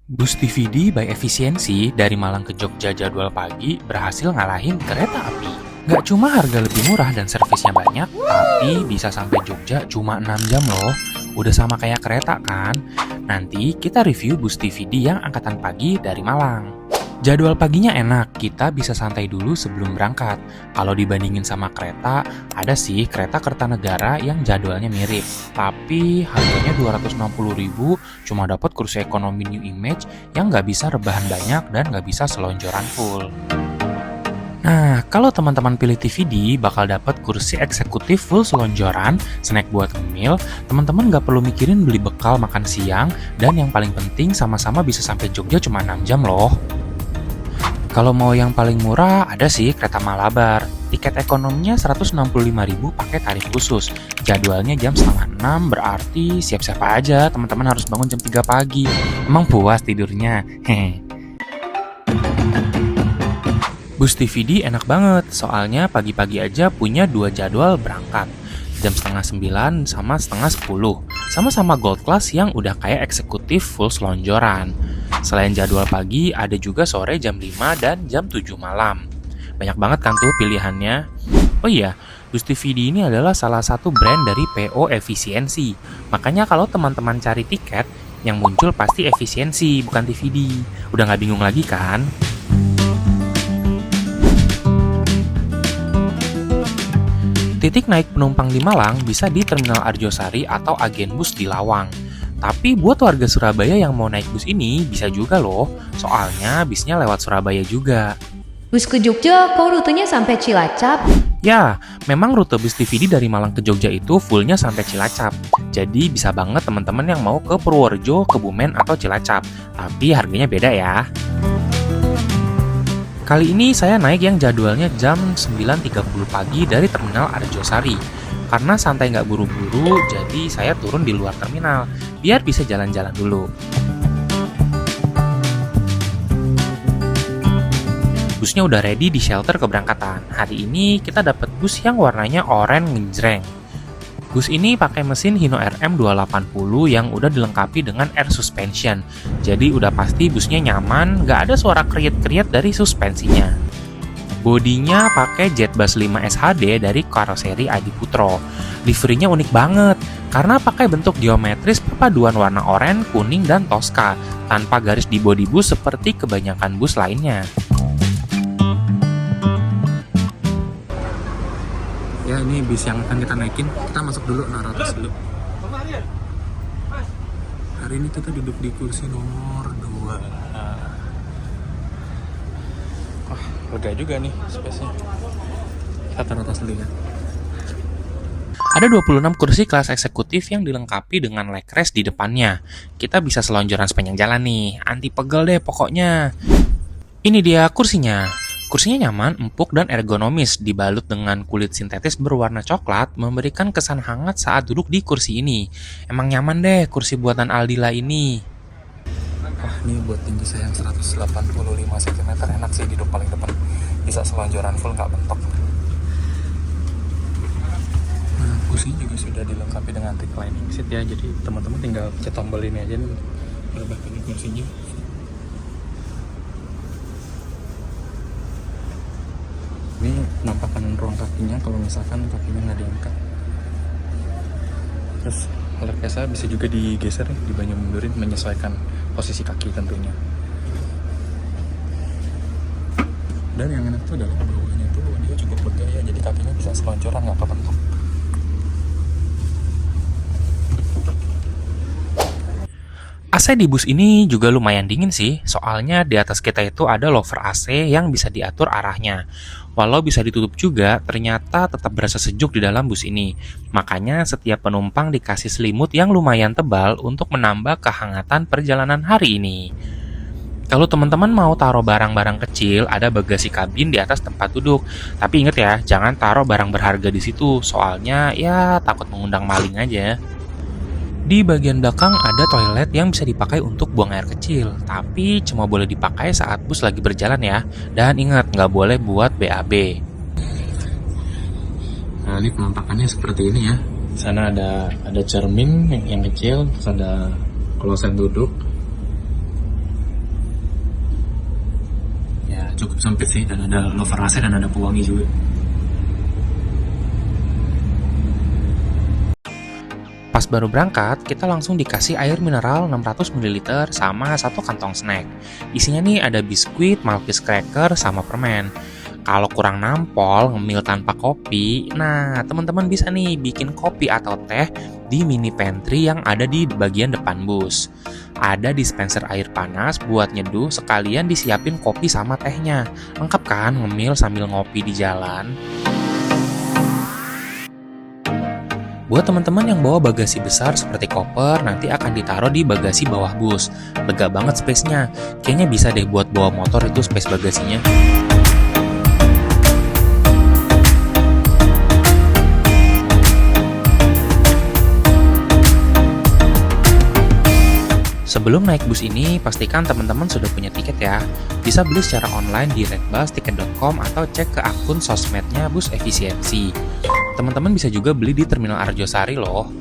Bus TVD by Efisiensi dari Malang ke Jogja jadwal pagi berhasil ngalahin kereta api. Nggak cuma harga lebih murah dan servisnya banyak, tapi bisa sampai Jogja cuma 6 jam loh. Udah sama kayak kereta kan? Nanti kita review bus TVD yang angkatan pagi dari Malang. Jadwal paginya enak, kita bisa santai dulu sebelum berangkat. Kalau dibandingin sama kereta, ada sih kereta Kertanegara yang jadwalnya mirip. Tapi harganya 260.000, cuma dapat kursi ekonomi New Image yang nggak bisa rebahan banyak dan nggak bisa selonjoran full. Nah, kalau teman-teman pilih TVD, bakal dapat kursi eksekutif full selonjoran, snack buat ngemil, teman-teman nggak perlu mikirin beli bekal makan siang, dan yang paling penting sama-sama bisa sampai Jogja cuma 6 jam loh. Kalau mau yang paling murah, ada sih kereta Malabar. Tiket ekonominya 165.000 pakai tarif khusus. Jadwalnya jam setengah 6, berarti siap-siap aja teman-teman harus bangun jam 3 pagi. Emang puas tidurnya? Hehe. Bus TVD enak banget, soalnya pagi-pagi aja punya 2 jadwal berangkat. Jam setengah 9 sama setengah 10. Sama-sama gold class yang udah kayak eksekutif full selonjoran. Selain jadwal pagi, ada juga sore jam 5 dan jam 7 malam. Banyak banget kan tuh pilihannya. Oh iya, Bus TVD ini adalah salah satu brand dari PO Efisiensi. Makanya kalau teman-teman cari tiket, yang muncul pasti Efisiensi, bukan TVD. Udah nggak bingung lagi kan? Titik naik penumpang di Malang bisa di Terminal Arjosari atau agen bus di Lawang. Tapi buat warga Surabaya yang mau naik bus ini bisa juga loh, soalnya bisnya lewat Surabaya juga. Bus ke Jogja, kok rutenya sampai Cilacap? Ya, memang rute bus TVD dari Malang ke Jogja itu fullnya sampai Cilacap. Jadi bisa banget teman-teman yang mau ke Purworejo, Kebumen, atau Cilacap. Tapi harganya beda ya. Kali ini saya naik yang jadwalnya jam 9.30 pagi dari Terminal Arjosari. Karena santai nggak buru-buru, jadi saya turun di luar terminal, biar bisa jalan-jalan dulu. Busnya udah ready di shelter keberangkatan. Hari ini kita dapat bus yang warnanya oranye ngejreng. Bus ini pakai mesin Hino RM 280 yang udah dilengkapi dengan air suspension. Jadi udah pasti busnya nyaman, nggak ada suara kriet-kriet dari suspensinya. Bodinya pakai Jetbus 5 SHD dari karoseri Adiputro. Liverinya unik banget, karena pakai bentuk geometris perpaduan warna oranye, kuning, dan Tosca, tanpa garis di bodi bus seperti kebanyakan bus lainnya. Ya, ini bis yang akan kita naikin. Kita masuk dulu, Naratas dulu. Hari ini kita duduk di kursi nomor 2. Lega juga nih space-nya. Kita taruh tas dulu ya. Ada 26 kursi kelas eksekutif yang dilengkapi dengan leg rest di depannya. Kita bisa selonjoran sepanjang jalan nih, anti pegel deh pokoknya. Ini dia kursinya. Kursinya nyaman, empuk, dan ergonomis, dibalut dengan kulit sintetis berwarna coklat, memberikan kesan hangat saat duduk di kursi ini. Emang nyaman deh kursi buatan Aldila ini. Wah, ini buat tinggi saya yang 185 cm, enak sih duduk paling depan. Bisa selonjoran full, nggak bentok. Nah, kursinya juga sudah dilengkapi dengan reclining seat ya, jadi teman-teman tinggal pencet tombol ini aja nih, berbahkan kursinya. Ini penampakan ruang kakinya kalau misalkan kakinya nggak diangkat. Terus alat kesa bisa juga digeser ya, dibanyak mundurin menyesuaikan posisi kaki tentunya. Dan yang enak tuh adalah bawahnya tuh dia cukup bergaya, jadi kakinya bisa selonjoran nggak kepentok. AC di bus ini juga lumayan dingin sih, soalnya di atas kita itu ada louvre AC yang bisa diatur arahnya. Walau bisa ditutup juga, ternyata tetap berasa sejuk di dalam bus ini. Makanya setiap penumpang dikasih selimut yang lumayan tebal untuk menambah kehangatan perjalanan hari ini. Kalau teman-teman mau taruh barang-barang kecil, ada bagasi kabin di atas tempat duduk. Tapi ingat ya, jangan taruh barang berharga di situ, soalnya ya takut mengundang maling aja. Di bagian belakang ada toilet yang bisa dipakai untuk buang air kecil, tapi cuma boleh dipakai saat bus lagi berjalan ya. Dan ingat, nggak boleh buat BAB. Nah, ini penampakannya seperti ini ya. Di sana ada cermin yang kecil, terus ada kloset duduk. cukup sempit sih, dan ada lover AC dan ada pewangi juga. Pas baru berangkat, kita langsung dikasih air mineral 600 ml sama satu kantong snack. Isinya nih ada biskuit, Malkis cracker, sama permen. Kalau kurang nampol, ngemil tanpa kopi, nah teman-teman bisa nih bikin kopi atau teh di mini pantry yang ada di bagian depan bus. Ada dispenser air panas buat nyeduh, sekalian disiapin kopi sama tehnya. Lengkap kan ngemil sambil ngopi di jalan? Buat teman-teman yang bawa bagasi besar seperti koper, nanti akan ditaruh di bagasi bawah bus. Lega banget space-nya. Kayaknya bisa deh buat bawa motor itu space bagasinya. Sebelum naik bus ini, pastikan teman-teman sudah punya tiket ya. Bisa beli secara online di redbus.tiket.com atau cek ke akun sosmednya Bus Efisiensi. Teman-teman bisa juga beli di Terminal Arjosari loh.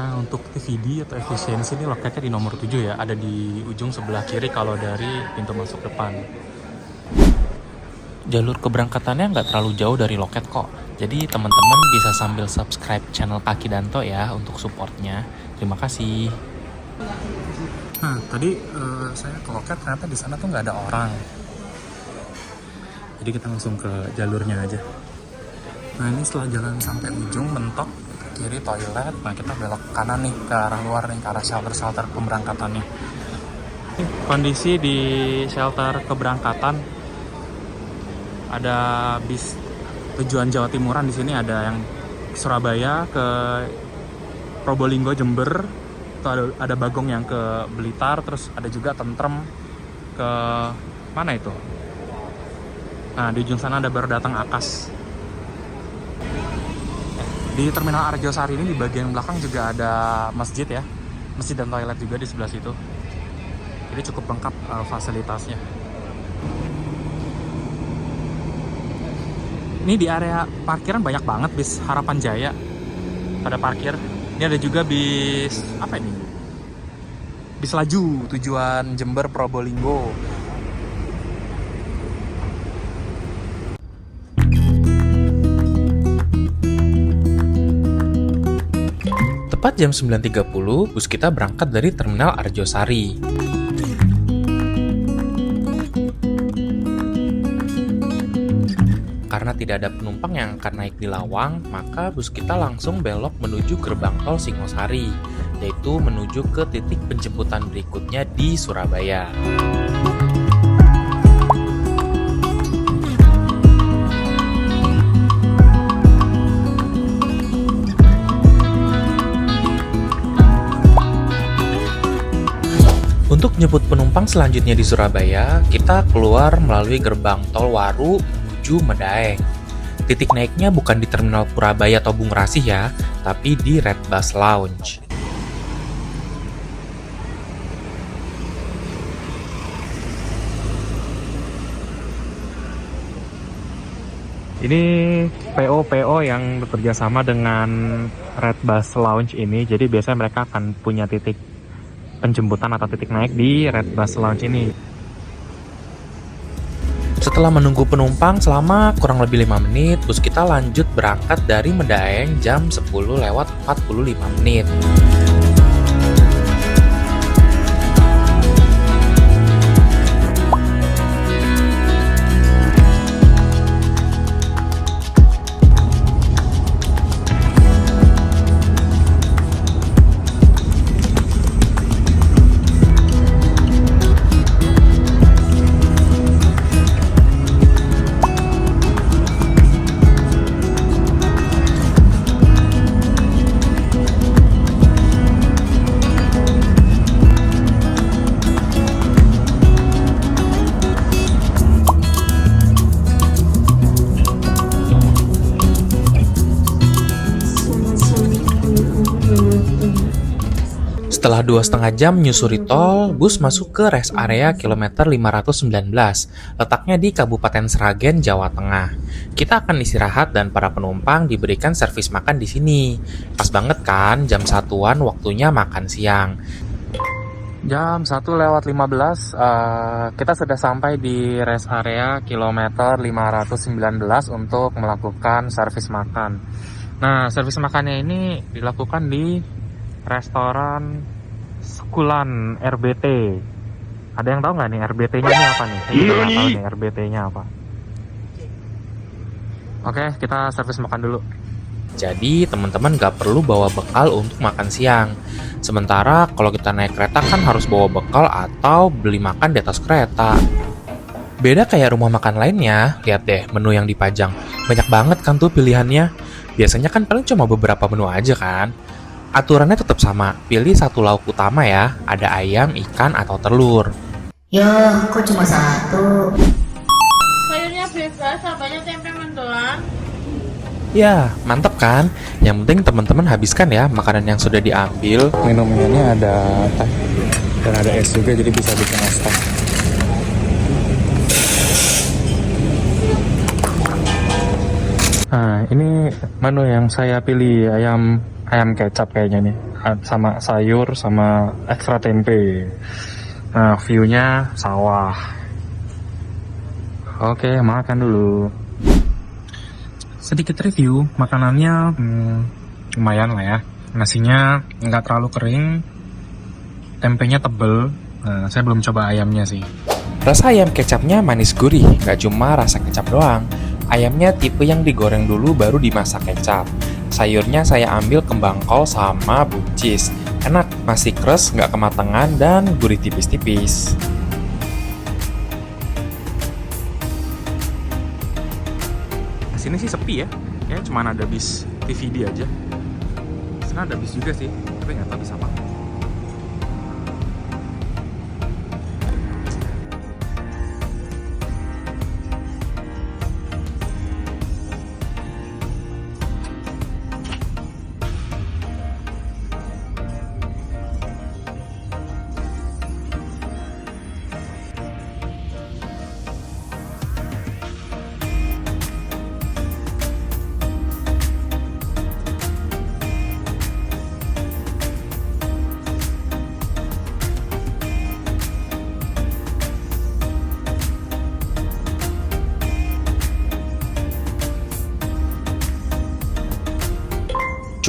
Nah, untuk TVD atau efisiensi ini loketnya di nomor 7 ya, ada di ujung sebelah kiri kalau dari pintu masuk depan. Jalur keberangkatannya nggak terlalu jauh dari loket kok. Jadi teman-teman bisa sambil subscribe channel Kaki Danto ya untuk supportnya. Terima kasih. Nah, tadi saya ke loket, ternyata di sana tuh nggak ada orang. Jadi kita langsung ke jalurnya aja. Nah, ini setelah jalan sampai ujung mentok, kiri toilet. Nah, kita belok kanan nih ke arah luar nih, ke arah shelter keberangkatannya. Kondisi di shelter keberangkatan, ada bis tujuan Jawa Timuran di sini, ada yang Surabaya ke Probolinggo, Jember, itu ada Bagong yang ke Blitar, terus ada juga Tentrem ke mana itu? Nah, di ujung sana ada baru datang Akas. Di Terminal Arjosari ini di bagian belakang juga ada masjid ya, masjid dan toilet juga di sebelah situ. Jadi cukup lengkap fasilitasnya. Ini di area parkiran banyak banget bis Harapan Jaya pada parkir. Ini ada juga bis apa ini? Bis laju tujuan Jember Probolinggo. Tepat jam 9.30, bus kita berangkat dari Terminal Arjosari. Karena tidak ada penumpang yang akan naik di Lawang, maka bus kita langsung belok menuju gerbang tol Singosari, yaitu menuju ke titik penjemputan berikutnya di Surabaya. Untuk jemput penumpang selanjutnya di Surabaya, kita keluar melalui gerbang tol Waru menuju Medaeng. Titik naiknya bukan di Terminal Purabaya atau Bung Rasih ya, tapi di Red Bus Lounge. Ini PO yang bekerja sama dengan Red Bus Lounge ini, jadi biasanya mereka akan punya titik penjemputan atau titik naik di Red Bus Lounge ini. Setelah menunggu penumpang selama kurang lebih 5 menit, bus kita lanjut berangkat dari Medaeng jam 10:45. Setelah 2,5 jam menyusuri tol, bus masuk ke rest area kilometer 519, letaknya di Kabupaten Sragen, Jawa Tengah. Kita akan istirahat dan para penumpang diberikan servis makan di sini. Pas banget kan, jam 1-an waktunya makan siang. Jam 1:15, kita sudah sampai di rest area kilometer 519 untuk melakukan servis makan. Nah, servis makannya ini dilakukan di restoran Sekulan RBT. Ada yang tahu nggak nih RBT-nya ini apa nih? Saya juga nggak tahu nih RBT-nya apa. Oke, kita servis makan dulu. Jadi teman-teman nggak perlu bawa bekal untuk makan siang. Sementara kalau kita naik kereta kan harus bawa bekal atau beli makan di atas kereta. Beda kayak rumah makan lainnya, lihat deh menu yang dipajang. Banyak banget kan tuh pilihannya. Biasanya kan paling cuma beberapa menu aja kan. Aturannya tetap sama, pilih satu lauk utama ya, ada ayam, ikan, atau telur. Yah, kok cuma satu? Sayurnya bebas, sabanya tempe mendoan. Ya, mantep kan? Yang penting teman-teman habiskan ya makanan yang sudah diambil. Minumnya ini ada teh dan ada es juga, jadi bisa bikin es teh. Nah, ini menu yang saya pilih, ayam kecap kayaknya nih, sama sayur sama ekstra tempe. Nah, view-nya sawah. Oke, makan dulu. Sedikit review, makanannya lumayan lah ya. Nasinya nggak terlalu kering, tempenya tebel. Nah, saya belum coba ayamnya sih. Rasa ayam kecapnya manis gurih, nggak cuma rasa kecap doang. Ayamnya tipe yang digoreng dulu baru dimasak kecap. Sayurnya saya ambil kembang kol sama buncis. Enak, masih keras, nggak kematangan, dan gurih tipis-tipis. Sini sih sepi ya, cuma ada bis TVD aja. Sana ada bis juga sih, tapi nggak tahu bis apa.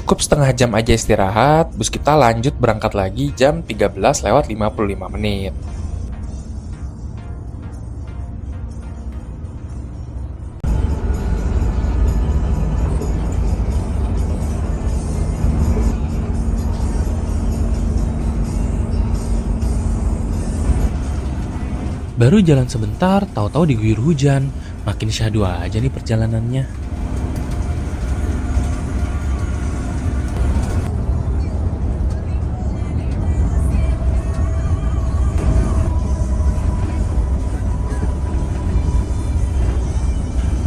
Cukup setengah jam aja istirahat, bus kita lanjut berangkat lagi jam 13:55. Baru jalan sebentar, tahu-tahu diguyur hujan. Makin syahdu aja nih perjalanannya.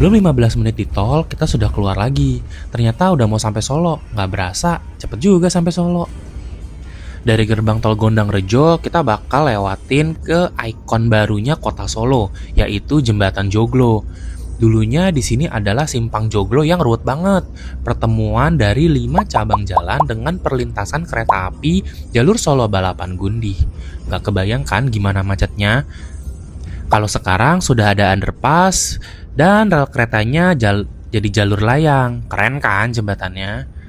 Belum 15 menit di tol, kita sudah keluar lagi. Ternyata udah mau sampai Solo. Nggak berasa, cepet juga sampai Solo. Dari gerbang tol Gondang Rejo, kita bakal lewatin ke ikon barunya kota Solo, yaitu Jembatan Joglo. Dulunya di sini adalah simpang Joglo yang ruwet banget. Pertemuan dari 5 cabang jalan dengan perlintasan kereta api jalur Solo Balapan Gundi. Nggak kebayangkan gimana macetnya? Kalau sekarang sudah ada underpass dan rel keretanya jadi jalur layang. Keren kan jembatannya?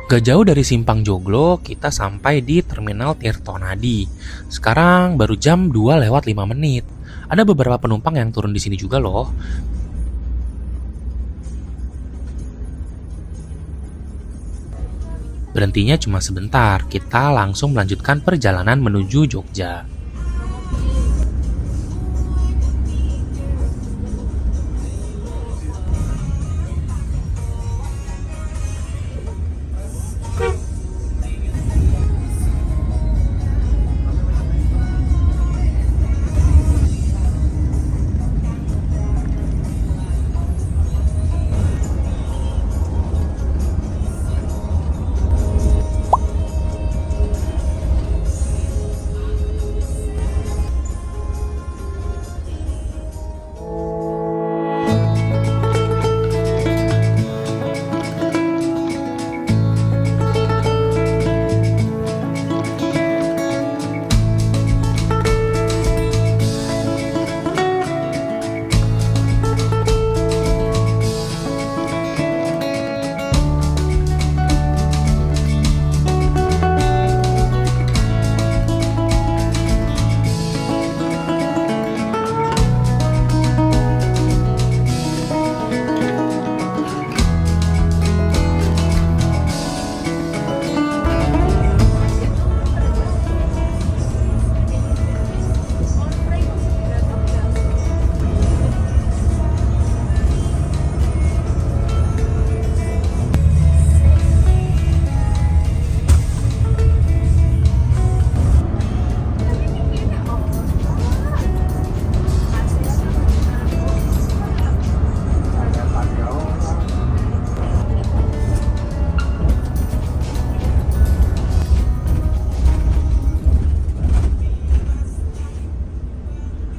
Gak jauh dari simpang Joglo, kita sampai di Terminal Tirtonadi. Sekarang baru jam 2:05. Ada beberapa penumpang yang turun di sini juga loh. Berhentinya cuma sebentar, kita langsung melanjutkan perjalanan menuju Jogja.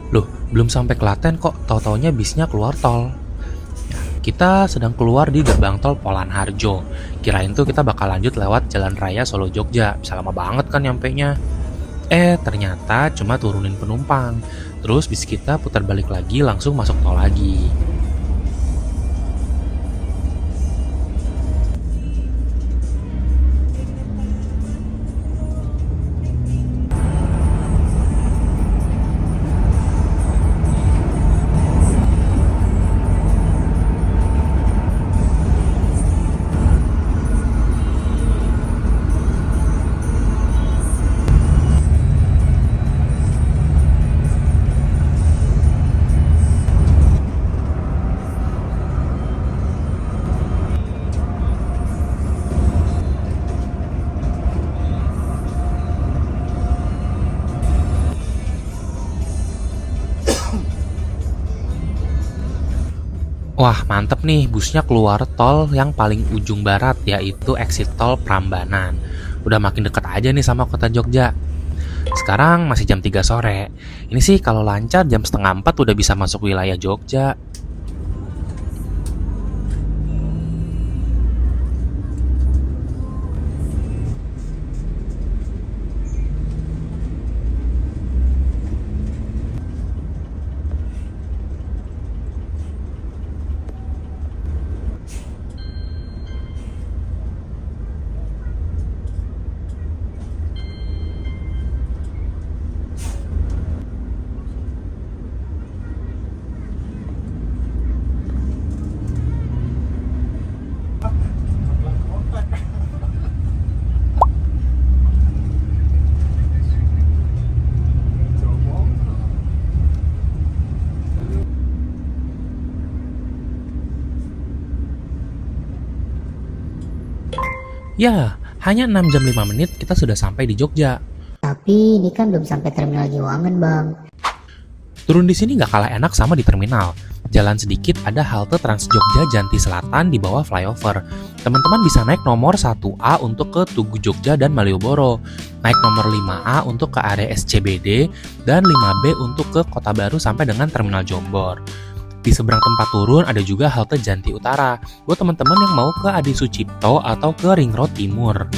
Loh, belum sampai Klaten kok, tau-taunya bisnya keluar tol. Kita sedang keluar di gerbang tol Polan Harjo. Kirain tuh kita bakal lanjut lewat Jalan Raya Solo Jogja. Bisa lama banget kan nyampenya. Ternyata cuma turunin penumpang. Terus bis kita putar balik lagi langsung masuk tol lagi. Wah, mantep nih, busnya keluar tol yang paling ujung barat, yaitu exit tol Prambanan. Udah makin deket aja nih sama kota Jogja. Sekarang masih jam 3 sore. Ini sih kalau lancar jam setengah 4 udah bisa masuk wilayah Jogja. Ya, hanya 6 jam 5 menit kita sudah sampai di Jogja. Tapi ini kan belum sampai terminal Giwangan, Bang. Turun di sini nggak kalah enak sama di terminal. Jalan sedikit ada halte Trans Jogja Janti Selatan di bawah flyover. Teman-teman bisa naik nomor 1A untuk ke Tugu Jogja dan Malioboro, naik nomor 5A untuk ke area SCBD, dan 5B untuk ke Kota Baru sampai dengan Terminal Jombor. Di seberang tempat turun ada juga halte Janti Utara buat teman-teman yang mau ke Adi Sucipto atau ke Ring Road Timur.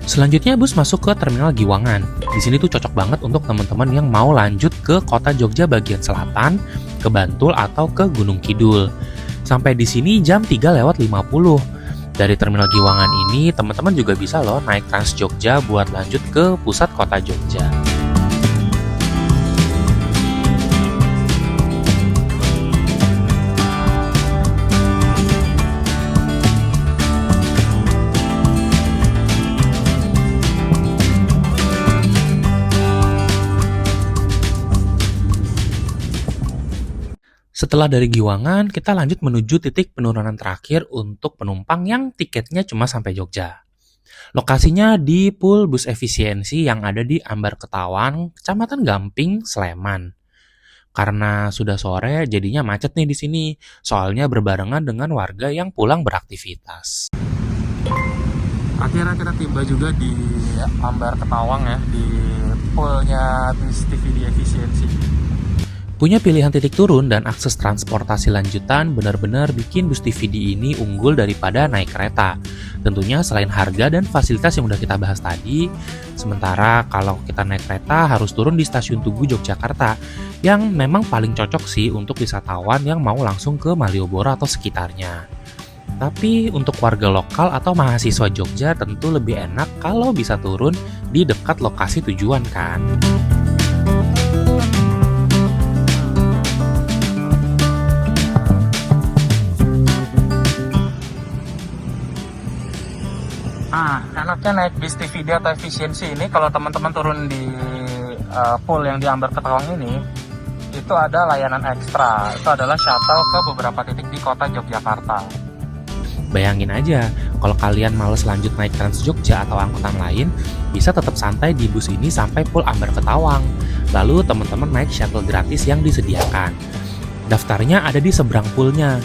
Selanjutnya bus masuk ke Terminal Giwangan. Di sini tuh cocok banget untuk teman-teman yang mau lanjut ke kota Jogja bagian selatan, ke Bantul atau ke Gunung Kidul. Sampai di sini jam 3:50. Dari Terminal Giwangan ini, teman-teman juga bisa loh naik Trans Jogja buat lanjut ke pusat kota Jogja. Setelah dari Giwangan, kita lanjut menuju titik penurunan terakhir untuk penumpang yang tiketnya cuma sampai Jogja. Lokasinya di Pool Bus Efisiensi yang ada di Ambar Ketawang, Kecamatan Gamping, Sleman. Karena sudah sore, jadinya macet nih di sini. Soalnya berbarengan dengan warga yang pulang beraktivitas. Akhirnya kita tiba juga di Ambar Ketawang ya, di poolnya Bus TVD Efisiensi. Punya pilihan titik turun dan akses transportasi lanjutan benar-benar bikin bus TVD ini unggul daripada naik kereta. Tentunya selain harga dan fasilitas yang udah kita bahas tadi, sementara kalau kita naik kereta harus turun di stasiun Tugu Yogyakarta, yang memang paling cocok sih untuk wisatawan yang mau langsung ke Malioboro atau sekitarnya. Tapi untuk warga lokal atau mahasiswa Jogja tentu lebih enak kalau bisa turun di dekat lokasi tujuan kan. Nah, enaknya naik bis TVD atau efisiensi ini kalau teman-teman turun di pool yang di Ambar Ketawang ini, itu ada layanan ekstra. Itu adalah shuttle ke beberapa titik di kota Yogyakarta. Bayangin aja, kalau kalian males lanjut naik Trans Jogja atau angkutan lain, bisa tetap santai di bus ini sampai pool Ambar Ketawang. Lalu teman-teman naik shuttle gratis yang disediakan. Daftarnya ada di seberang poolnya.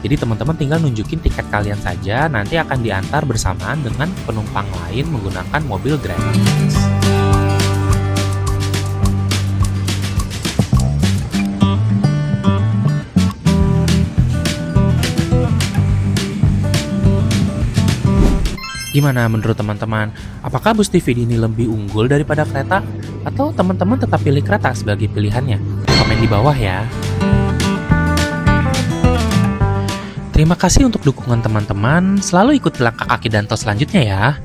Jadi teman-teman tinggal nunjukin tiket kalian saja, nanti akan diantar bersamaan dengan penumpang lain menggunakan mobil gratis. Gimana menurut teman-teman? Apakah bus TVD ini lebih unggul daripada kereta? Atau teman-teman tetap pilih kereta sebagai pilihannya? Komen di bawah ya. Terima kasih untuk dukungan teman-teman. Selalu ikuti langkah kaki Danto selanjutnya ya.